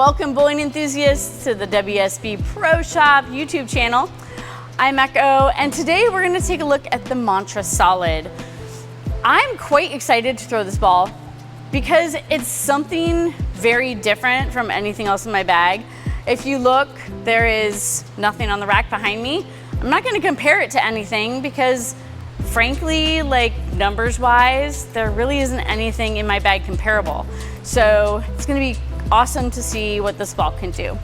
Welcome bowling enthusiasts to the WSB Pro Shop YouTube channel. I'm Echo, and today we're going to take a look at the Mantra Solid. I'm quite excited to throw this ball because it's something very different from anything else in my bag. If you look, there is nothing on the rack behind me. I'm not going to compare it to anything because frankly, like numbers wise, there really isn't anything in my bag comparable. So it's going to be awesome to see what this ball can do.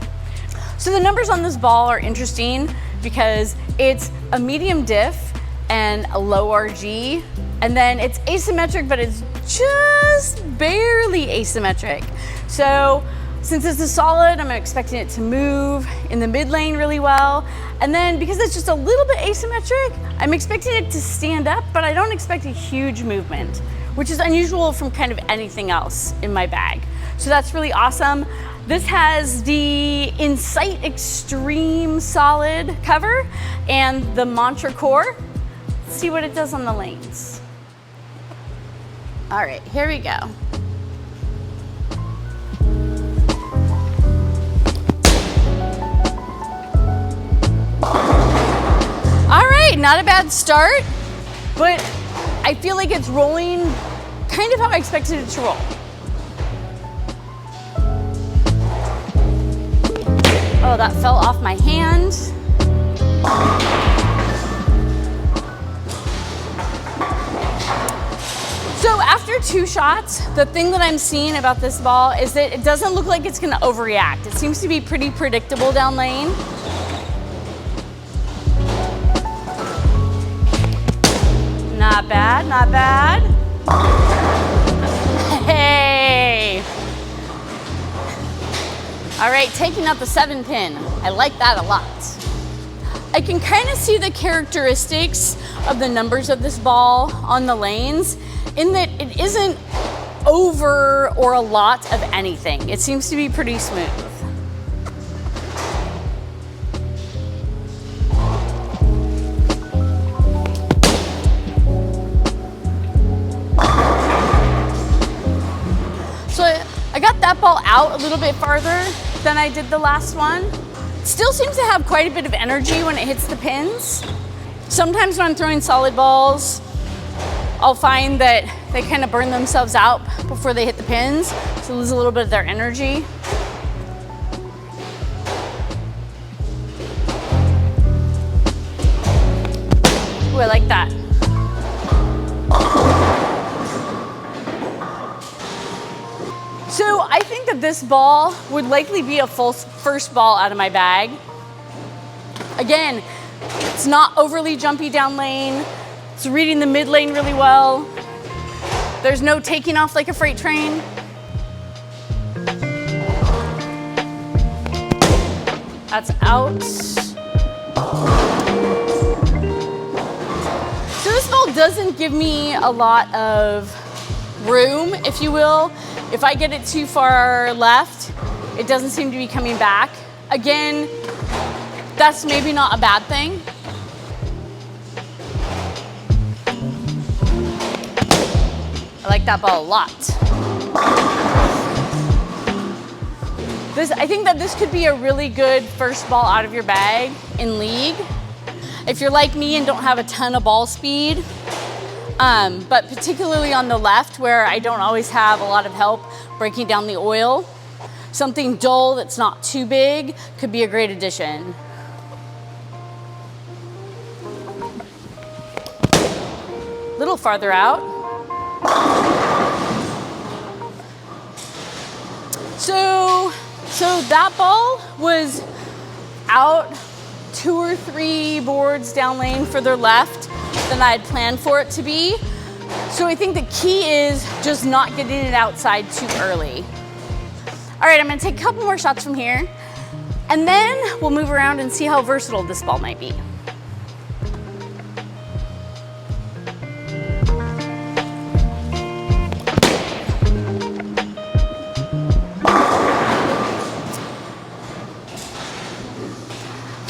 So the numbers on this ball are interesting because it's a medium diff and a low RG, and then it's asymmetric, but it's just barely asymmetric. So since it's a solid, I'm expecting it to move in the mid lane really well. And then because it's just a little bit asymmetric, I'm expecting it to stand up, but I don't expect a huge movement, which is unusual from kind of anything else in my bag. So that's really awesome. This has the Insight Extreme Solid cover and the Mantra core. Let's see what it does on the lanes. All right, here we go. All right, not a bad start, but I feel like it's rolling kind of how I expected it to roll. Oh, that fell off my hand. So after two shots, the thing that I'm seeing about this ball is that it doesn't look like it's gonna overreact. It seems to be pretty predictable down lane. Not bad, not bad. Hey. All right, taking out the 7-pin. I like that a lot. I can kind of see the characteristics of the numbers of this ball on the lanes in that it isn't over or a lot of anything. It seems to be pretty smooth. So I got that ball out a little bit farther than I did the last one. It still seems to have quite a bit of energy when it hits the pins. Sometimes when I'm throwing solid balls, I'll find that they kind of burn themselves out before they hit the pins, so lose a little bit of their energy. Ooh, I like that. So I think that this ball would likely be a first ball out of my bag. Again, it's not overly jumpy down lane. It's reading the mid lane really well. There's no taking off like a freight train. That's out. So this ball doesn't give me a lot of room, if you will. If I get it too far left, it doesn't seem to be coming back. Again, that's maybe not a bad thing. I like that ball a lot. I think that this could be a really good first ball out of your bag in league. If you're like me and don't have a ton of ball speed, but particularly on the left where I don't always have a lot of help breaking down the oil, something dull that's not too big could be a great addition. A little farther out. So that ball was out 2 or 3 boards down lane further left than I had planned for it to be. So I think the key is just not getting it outside too early. All right, I'm gonna take a couple more shots from here, and then we'll move around and see how versatile this ball might be.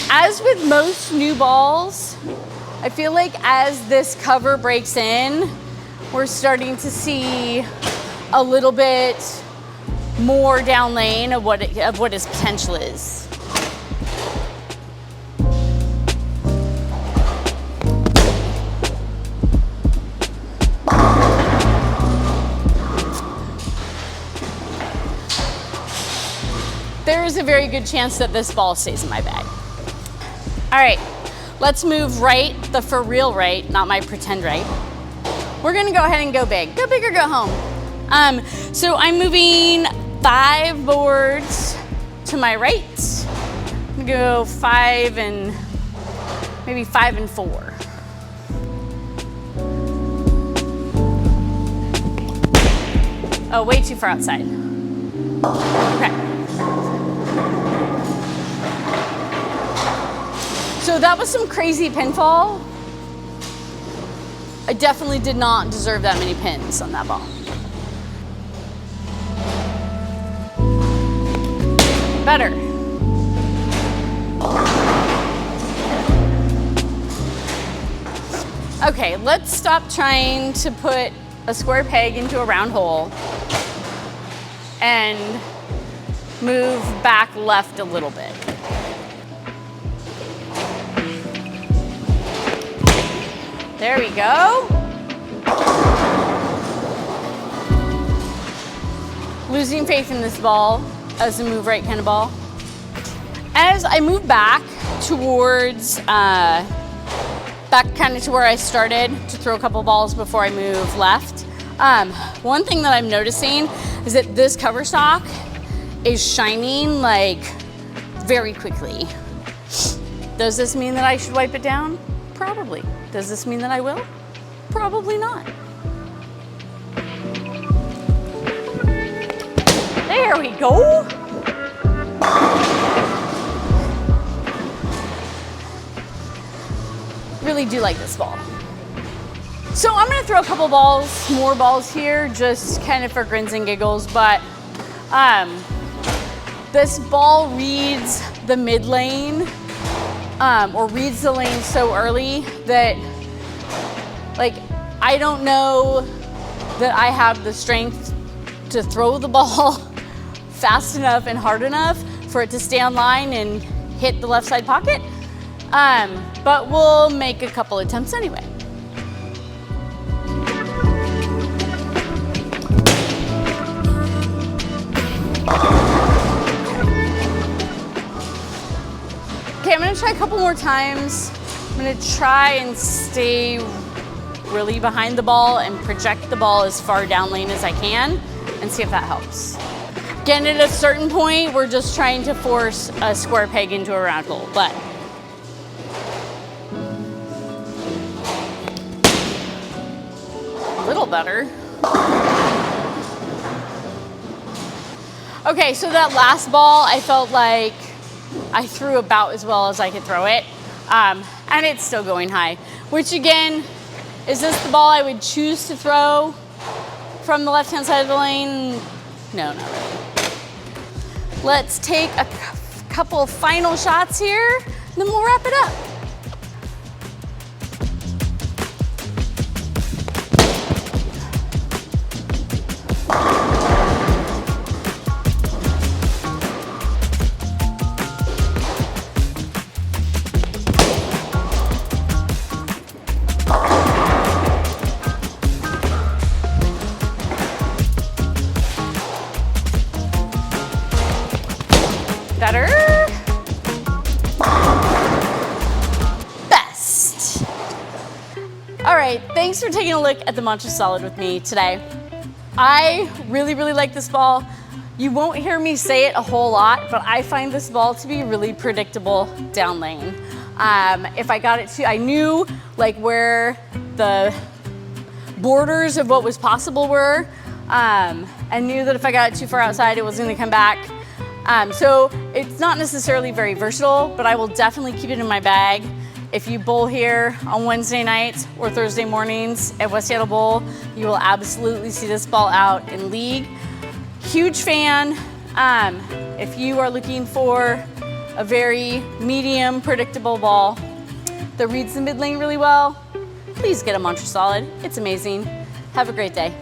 As with most new balls, I feel like as this cover breaks in, we're starting to see a little bit more down lane of what his potential is. There is a very good chance that this ball stays in my bag. All right, let's move right, the for real right, not my pretend right. We're gonna go ahead and go big. Go big or go home. So I'm moving 5 boards to my right. I'm gonna go 5 and maybe 5 and 4. Oh, way too far outside. Okay. So that was some crazy pinfall. I definitely did not deserve that many pins on that ball. Better. Okay, let's stop trying to put a square peg into a round hole and move back left a little bit. There we go. Losing faith in this ball as a move right kind of ball. As I move back towards, back kind of to where I started to throw a couple balls before I move left. One thing that I'm noticing is that this cover stock is shining like very quickly. Does this mean that I should wipe it down? Probably. Does this mean that I will? Probably not. There we go. Really do like this ball. So I'm gonna throw a couple balls, more balls here, just kind of for grins and giggles, but this ball reads the mid lane, or reads the lane so early that, like, I don't know that I have the strength to throw the ball fast enough and hard enough for it to stay on line and hit the left side pocket. But we'll make a couple attempts anyway. Okay, I'm gonna try a couple more times. I'm gonna try and stay really behind the ball and project the ball as far down lane as I can and see if that helps. Again, at a certain point, we're just trying to force a square peg into a round hole, but a little better. Okay, so that last ball, I felt like I threw about as well as I could throw it, and it's still going high, which again, is this the ball I would choose to throw from the left-hand side of the lane? No, not really. Let's take a couple of final shots here, then we'll wrap it up. Better. Best. All right, thanks for taking a look at the Mantra Solid with me today. I really, really like this ball. You won't hear me say it a whole lot, but I find this ball to be really predictable down lane. If I got it to, I knew like where the borders of what was possible were. I knew that if I got it too far outside, it was gonna come back. So it's not necessarily very versatile, but I will definitely keep it in my bag. If you bowl here on Wednesday nights or Thursday mornings at West Seattle Bowl, you will absolutely see this ball out in league. Huge fan. If you are looking for a very medium, predictable ball that reads the mid lane really well, please get a Mantra Solid. It's amazing. Have a great day.